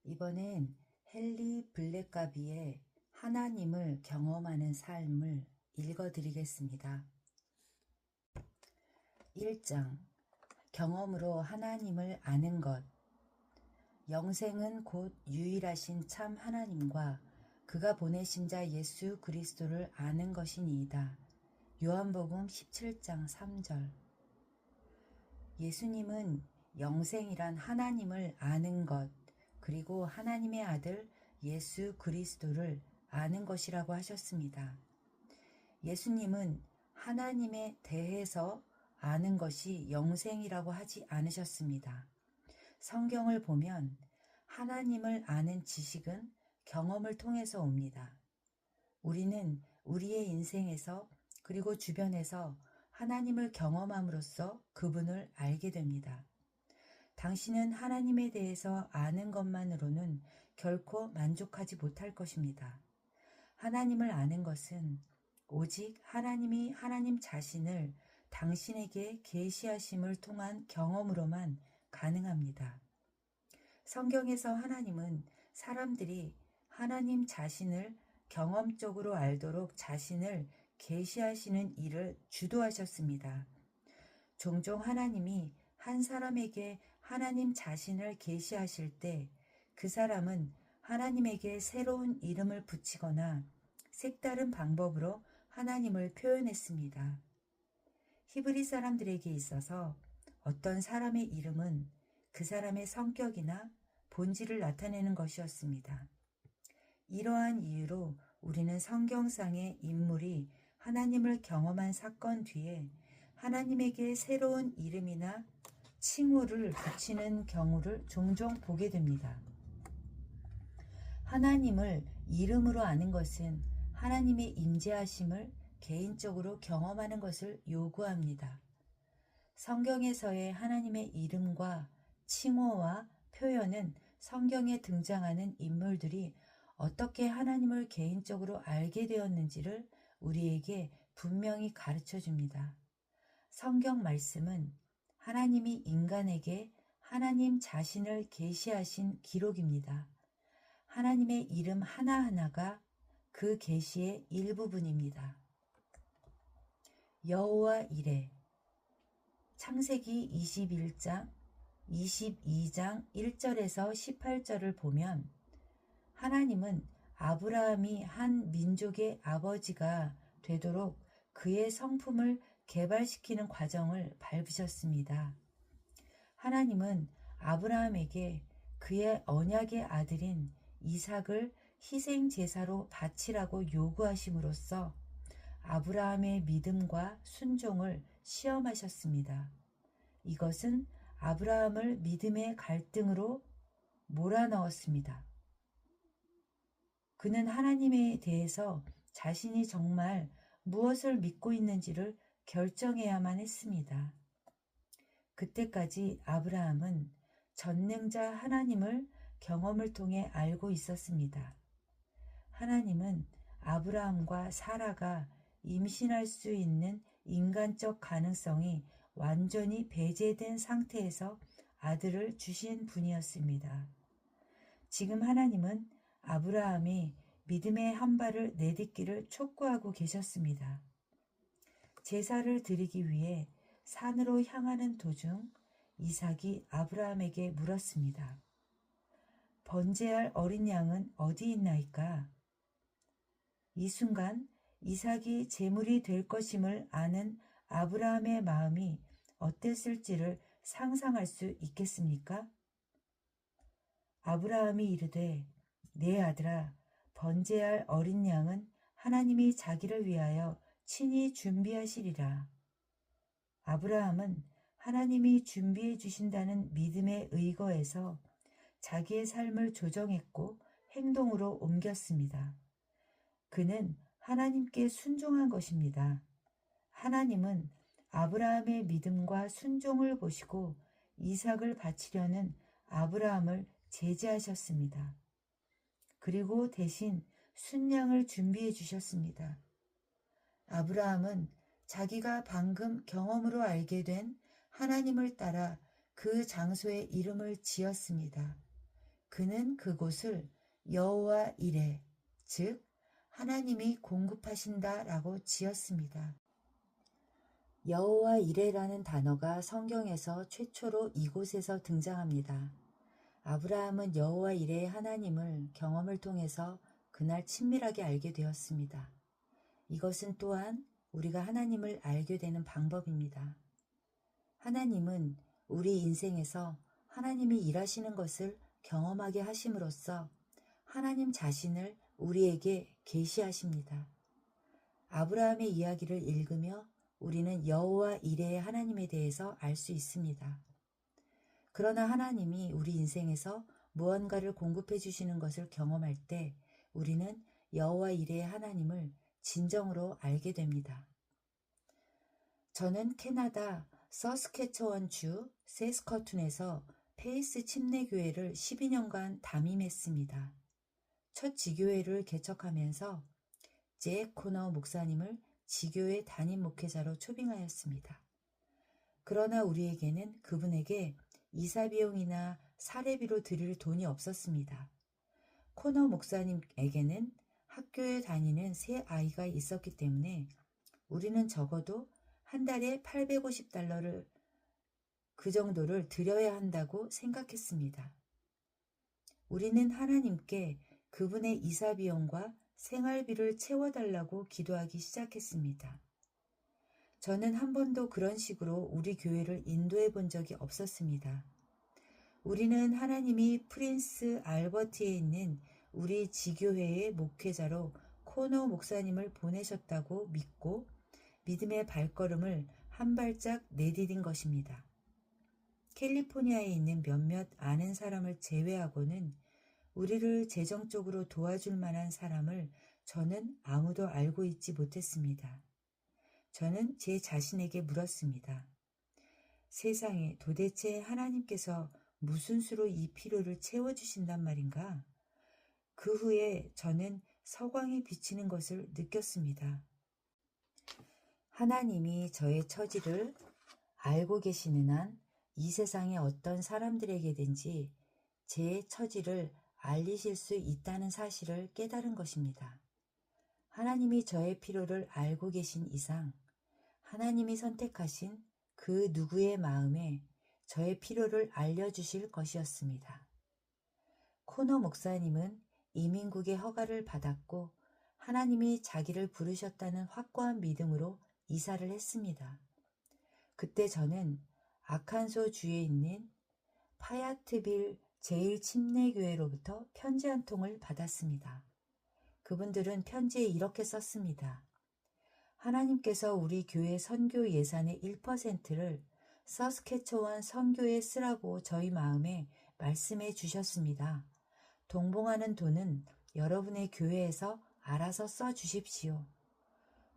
이번엔 헨리 블랙가비의 하나님을 경험하는 삶을 읽어드리겠습니다. 1장 경험으로 하나님을 아는 것. 영생은 곧 유일하신 참 하나님과 그가 보내신 자 예수 그리스도를 아는 것이니이다. 요한복음 17장 3절. 예수님은 영생이란 하나님을 아는 것, 그리고 하나님의 아들 예수 그리스도를 아는 것이라고 하셨습니다. 예수님은 하나님에 대해서 아는 것이 영생이라고 하지 않으셨습니다. 성경을 보면 하나님을 아는 지식은 경험을 통해서 옵니다. 우리는 우리의 인생에서 그리고 주변에서 하나님을 경험함으로써 그분을 알게 됩니다. 당신은 하나님에 대해서 아는 것만으로는 결코 만족하지 못할 것입니다. 하나님을 아는 것은 오직 하나님이 하나님 자신을 당신에게 계시하심을 통한 경험으로만 가능합니다. 성경에서 하나님은 사람들이 하나님 자신을 경험적으로 알도록 자신을 계시하시는 일을 주도하셨습니다. 종종 하나님이 한 사람에게 하나님 자신을 계시하실 때 그 사람은 하나님에게 새로운 이름을 붙이거나 색다른 방법으로 하나님을 표현했습니다. 히브리 사람들에게 있어서 어떤 사람의 이름은 그 사람의 성격이나 본질을 나타내는 것이었습니다. 이러한 이유로 우리는 성경상의 인물이 하나님을 경험한 사건 뒤에 하나님에게 새로운 이름이나 칭호를 붙이는 경우를 종종 보게 됩니다. 하나님을 이름으로 아는 것은 하나님의 임재하심을 개인적으로 경험하는 것을 요구합니다. 성경에서의 하나님의 이름과 칭호와 표현은 성경에 등장하는 인물들이 어떻게 하나님을 개인적으로 알게 되었는지를 우리에게 분명히 가르쳐 줍니다. 성경 말씀은 하나님이 인간에게 하나님 자신을 계시하신 기록입니다. 하나님의 이름 하나하나가 그 계시의 일부분입니다. 여호와 이레. 창세기 21장, 22장 1절에서 18절을 보면 하나님은 아브라함이 한 민족의 아버지가 되도록 그의 성품을 개발시키는 과정을 밟으셨습니다. 하나님은 아브라함에게 그의 언약의 아들인 이삭을 희생 제사로 바치라고 요구하심으로써 아브라함의 믿음과 순종을 시험하셨습니다. 이것은 아브라함을 믿음의 갈등으로 몰아넣었습니다. 그는 하나님에 대해서 자신이 정말 무엇을 믿고 있는지를 결정해야만 했습니다. 그때까지 아브라함은 전능자 하나님을 경험을 통해 알고 있었습니다. 하나님은 아브라함과 사라가 임신할 수 있는 인간적 가능성이 완전히 배제된 상태에서 아들을 주신 분이었습니다. 지금 하나님은 아브라함이 믿음의 한 발을 내딛기를 촉구하고 계셨습니다. 제사를 드리기 위해 산으로 향하는 도중 이삭이 아브라함에게 물었습니다. 번제할 어린 양은 어디 있나이까? 이 순간 이삭이 제물이 될 것임을 아는 아브라함의 마음이 어땠을지를 상상할 수 있겠습니까? 아브라함이 이르되 내 아들아, 번제할 어린 양은 하나님이 자기를 위하여 친히 준비하시리라. 아브라함은 하나님이 준비해 주신다는 믿음의 의거에서 자기의 삶을 조정했고 행동으로 옮겼습니다. 그는 하나님께 순종한 것입니다. 하나님은 아브라함의 믿음과 순종을 보시고 이삭을 바치려는 아브라함을 제지하셨습니다. 그리고 대신 순양을 준비해 주셨습니다. 아브라함은 자기가 방금 경험으로 알게 된 하나님을 따라 그 장소에 이름을 지었습니다. 그는 그곳을 여호와 이레, 즉 하나님이 공급하신다라고 지었습니다. 여호와 이레라는 단어가 성경에서 최초로 이곳에서 등장합니다. 아브라함은 여호와 이레의 하나님을 경험을 통해서 그날 친밀하게 알게 되었습니다. 이것은 또한 우리가 하나님을 알게 되는 방법입니다. 하나님은 우리 인생에서 하나님이 일하시는 것을 경험하게 하심으로써 하나님 자신을 우리에게 계시하십니다. 아브라함의 이야기를 읽으며 우리는 여호와 이레의 하나님에 대해서 알 수 있습니다. 그러나 하나님이 우리 인생에서 무언가를 공급해 주시는 것을 경험할 때 우리는 여호와 이레의 하나님을 진정으로 알게 됩니다. 저는 캐나다 서스케처원주 세스커툰에서 페이스 침례교회를 12년간 담임했습니다. 첫 지교회를 개척하면서 잭 코너 목사님을 지교회 담임 목회자로 초빙하였습니다. 그러나 우리에게는 그분에게 이사 비용이나 사례비로 드릴 돈이 없었습니다. 코너 목사님에게는 학교에 다니는 세 아이가 있었기 때문에 우리는 적어도 한 달에 $850그 정도를 드려야 한다고 생각했습니다. 우리는 하나님께 그분의 이사 비용과 생활비를 채워달라고 기도하기 시작했습니다. 저는 한 번도 그런 식으로 우리 교회를 인도해 본 적이 없었습니다. 우리는 하나님이 프린스 알버트에 있는 우리 지교회의 목회자로 코너 목사님을 보내셨다고 믿고 믿음의 발걸음을 한 발짝 내디딘 것입니다. 캘리포니아에 있는 몇몇 아는 사람을 제외하고는 우리를 재정적으로 도와줄 만한 사람을 저는 아무도 알고 있지 못했습니다. 저는 제 자신에게 물었습니다. 세상에 도대체 하나님께서 무슨 수로 이 필요를 채워주신단 말인가? 그 후에 저는 서광이 비치는 것을 느꼈습니다. 하나님이 저의 처지를 알고 계시는 한 이 세상의 어떤 사람들에게든지 제 처지를 알리실 수 있다는 사실을 깨달은 것입니다. 하나님이 저의 필요를 알고 계신 이상 하나님이 선택하신 그 누구의 마음에 저의 필요를 알려주실 것이었습니다. 코너 목사님은 이민국의 허가를 받았고 하나님이 자기를 부르셨다는 확고한 믿음으로 이사를 했습니다. 그때 저는 아칸소 주에 있는 파야트빌 제1침례교회로부터 편지 한 통을 받았습니다. 그분들은 편지에 이렇게 썼습니다. 하나님께서 우리 교회 선교 예산의 1%를 서스케처원 선교에 쓰라고 저희 마음에 말씀해 주셨습니다. 동봉하는 돈은 여러분의 교회에서 알아서 써 주십시오.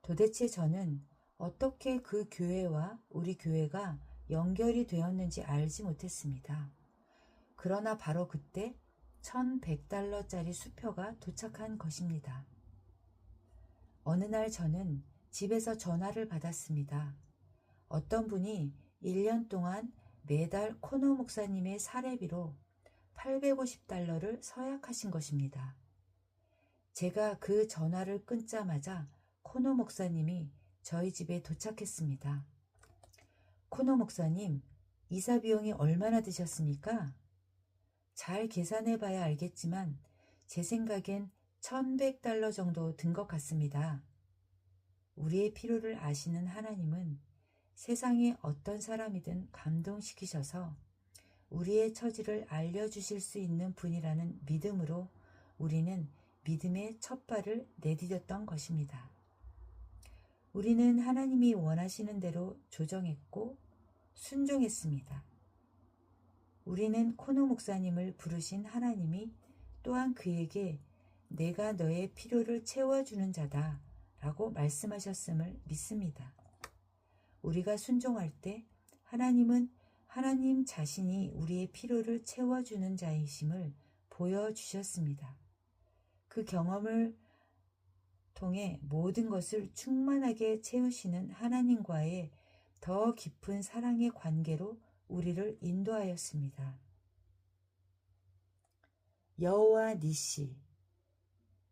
도대체 저는 어떻게 그 교회와 우리 교회가 연결이 되었는지 알지 못했습니다. 그러나 바로 그때 $1,100짜리 수표가 도착한 것입니다. 어느 날 저는 집에서 전화를 받았습니다. 어떤 분이 1년 동안 매달 코너 목사님의 사례비로 $850를 서약하신 것입니다. 제가 그 전화를 끊자마자 코너 목사님이 저희 집에 도착했습니다. 코너 목사님, 이사 비용이 얼마나 드셨습니까? 잘 계산해 봐야 알겠지만 제 생각엔 $1,100 정도 든 것 같습니다. 우리의 필요를 아시는 하나님은 세상의 어떤 사람이든 감동시키셔서 우리의 처지를 알려주실 수 있는 분이라는 믿음으로 우리는 믿음의 첫 발을 내디뎠던 것입니다. 우리는 하나님이 원하시는 대로 조정했고 순종했습니다. 우리는 코너 목사님을 부르신 하나님이 또한 그에게 내가 너의 필요를 채워주는 자다 라고 말씀하셨음을 믿습니다. 우리가 순종할 때 하나님은 하나님 자신이 우리의 필요를 채워주는 자이심을 보여주셨습니다. 그 경험을 통해 모든 것을 충만하게 채우시는 하나님과의 더 깊은 사랑의 관계로 우리를 인도하였습니다. 여호와 니시,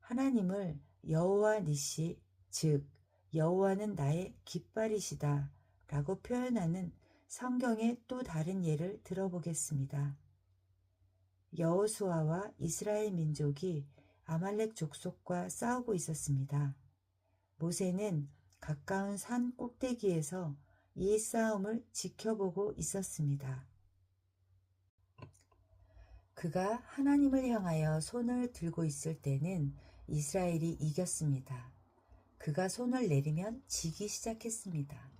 하나님을 여호와 니시, 즉 여호와는 나의 깃발이시다 라고 표현하는 성경의 또 다른 예를 들어보겠습니다. 여호수아와 이스라엘 민족이 아말렉 족속과 싸우고 있었습니다. 모세는 가까운 산 꼭대기에서 이 싸움을 지켜보고 있었습니다. 그가 하나님을 향하여 손을 들고 있을 때는 이스라엘이 이겼습니다. 그가 손을 내리면 지기 시작했습니다.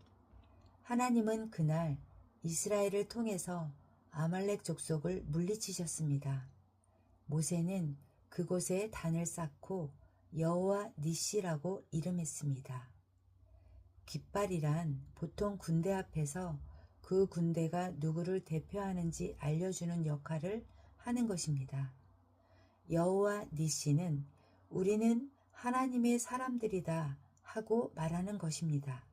하나님은 그날 이스라엘을 통해서 아말렉 족속을 물리치셨습니다. 모세는 그곳에 단을 쌓고 여호와 니시라고 이름했습니다. 깃발이란 보통 군대 앞에서 그 군대가 누구를 대표하는지 알려주는 역할을 하는 것입니다. 여호와 니시는 우리는 하나님의 사람들이다 하고 말하는 것입니다.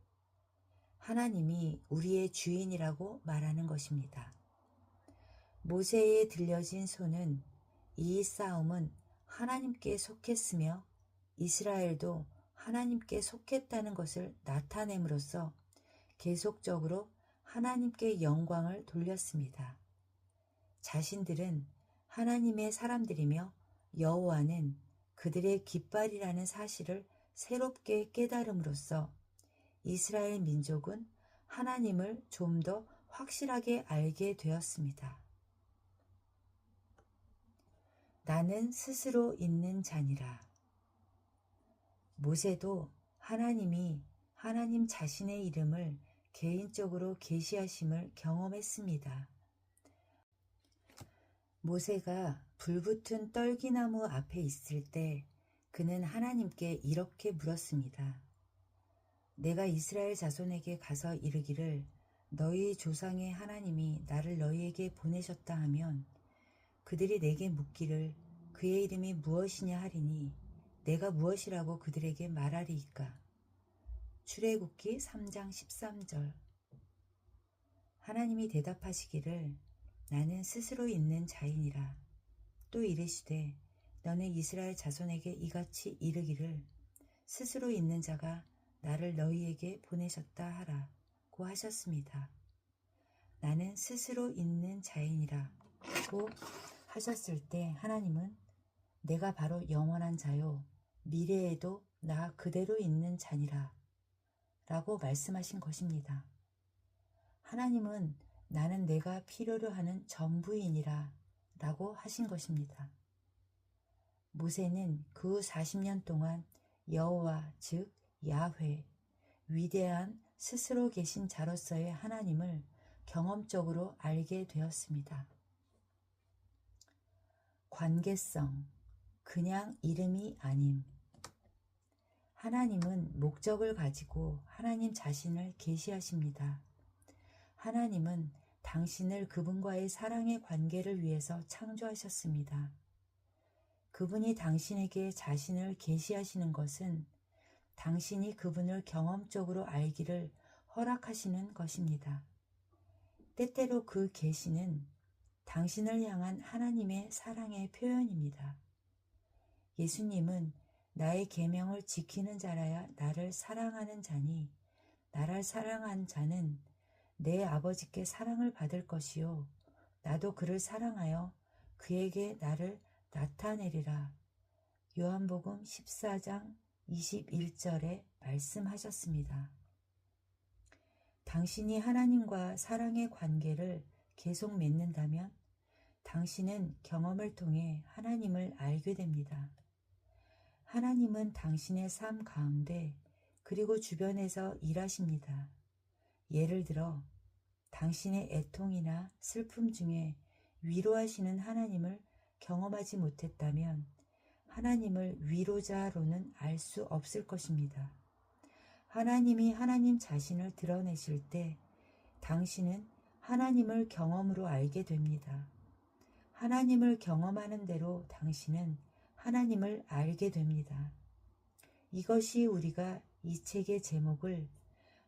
하나님이 우리의 주인이라고 말하는 것입니다. 모세에 들려진 손은 이 싸움은 하나님께 속했으며 이스라엘도 하나님께 속했다는 것을 나타냄으로써 계속적으로 하나님께 영광을 돌렸습니다. 자신들은 하나님의 사람들이며 여호와는 그들의 깃발이라는 사실을 새롭게 깨달음으로써 이스라엘 민족은 하나님을 좀 더 확실하게 알게 되었습니다. 나는 스스로 있는 자니라. 모세도 하나님이 하나님 자신의 이름을 개인적으로 계시하심을 경험했습니다. 모세가 불붙은 떨기나무 앞에 있을 때 그는 하나님께 이렇게 물었습니다. 내가 이스라엘 자손에게 가서 이르기를 너희 조상의 하나님이 나를 너희에게 보내셨다 하면 그들이 내게 묻기를 그의 이름이 무엇이냐 하리니 내가 무엇이라고 그들에게 말하리이까. 출애굽기 3장 13절. 하나님이 대답하시기를 나는 스스로 있는 자이니라. 또 이르시되 너는 이스라엘 자손에게 이같이 이르기를 스스로 있는 자가 나를 너희에게 보내셨다 하라고 하셨습니다. 나는 스스로 있는 자이니라 고 하셨을 때 하나님은 내가 바로 영원한 자요 미래에도 나 그대로 있는 자니라 라고 말씀하신 것입니다. 하나님은 나는 내가 필요로 하는 전부이니라 라고 하신 것입니다. 모세는 그 40년 동안 여호와 즉 야훼 위대한 스스로 계신 자로서의 하나님을 경험적으로 알게 되었습니다. 관계성, 그냥 이름이 아님. 하나님은 목적을 가지고 하나님 자신을 계시하십니다. 하나님은 당신을 그분과의 사랑의 관계를 위해서 창조하셨습니다. 그분이 당신에게 자신을 계시하시는 것은 당신이 그분을 경험적으로 알기를 허락하시는 것입니다. 때때로 그 계시는 당신을 향한 하나님의 사랑의 표현입니다. 예수님은 나의 계명을 지키는 자라야 나를 사랑하는 자니 나를 사랑한 자는 내 아버지께 사랑을 받을 것이요 나도 그를 사랑하여 그에게 나를 나타내리라. 요한복음 14장 21절에 말씀하셨습니다. 당신이 하나님과 사랑의 관계를 계속 맺는다면 당신은 경험을 통해 하나님을 알게 됩니다. 하나님은 당신의 삶 가운데 그리고 주변에서 일하십니다. 예를 들어 당신의 애통이나 슬픔 중에 위로하시는 하나님을 경험하지 못했다면 하나님을 위로자로는 알 수 없을 것입니다. 하나님이 하나님 자신을 드러내실 때 당신은 하나님을 경험으로 알게 됩니다. 하나님을 경험하는 대로 당신은 하나님을 알게 됩니다. 이것이 우리가 이 책의 제목을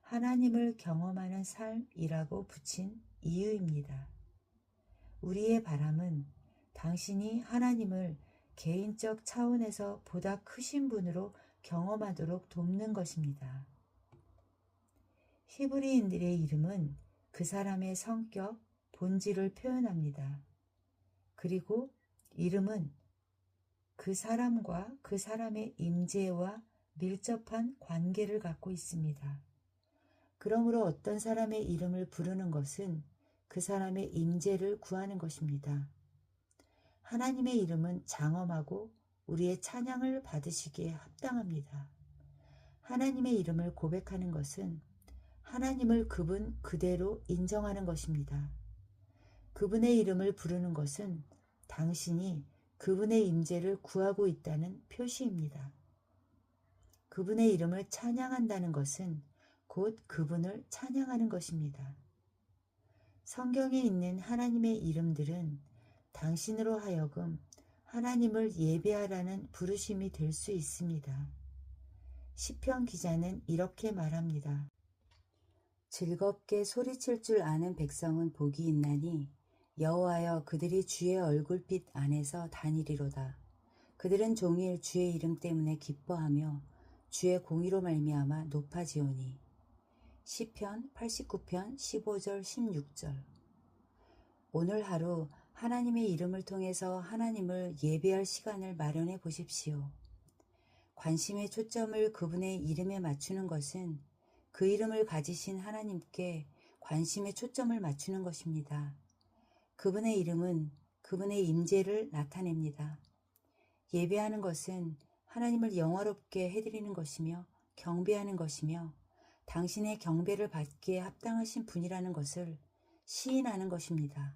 하나님을 경험하는 삶이라고 붙인 이유입니다. 우리의 바람은 당신이 하나님을 개인적 차원에서 보다 크신 분으로 경험하도록 돕는 것입니다. 히브리인들의 이름은 그 사람의 성격, 본질을 표현합니다. 그리고 이름은 그 사람과 그 사람의 임재와 밀접한 관계를 갖고 있습니다. 그러므로 어떤 사람의 이름을 부르는 것은 그 사람의 임재를 구하는 것입니다. 하나님의 이름은 장엄하고 우리의 찬양을 받으시기에 합당합니다. 하나님의 이름을 고백하는 것은 하나님을 그분 그대로 인정하는 것입니다. 그분의 이름을 부르는 것은 당신이 그분의 임재를 구하고 있다는 표시입니다. 그분의 이름을 찬양한다는 것은 곧 그분을 찬양하는 것입니다. 성경에 있는 하나님의 이름들은 당신으로 하여금 하나님을 예배하라는 부르심이 될 수 있습니다. 시편 기자는 이렇게 말합니다. 즐겁게 소리칠 줄 아는 백성은 복이 있나니 여호와여 그들이 주의 얼굴빛 안에서 다니리로다. 그들은 종일 주의 이름 때문에 기뻐하며 주의 공의로 말미암아 높아지오니. 시편 89편 15절 16절. 오늘 하루 하나님의 이름을 통해서 하나님을 예배할 시간을 마련해 보십시오. 관심의 초점을 그분의 이름에 맞추는 것은 그 이름을 가지신 하나님께 관심의 초점을 맞추는 것입니다. 그분의 이름은 그분의 임재를 나타냅니다. 예배하는 것은 하나님을 영화롭게 해드리는 것이며 경배하는 것이며 당신의 경배를 받기에 합당하신 분이라는 것을 시인하는 것입니다.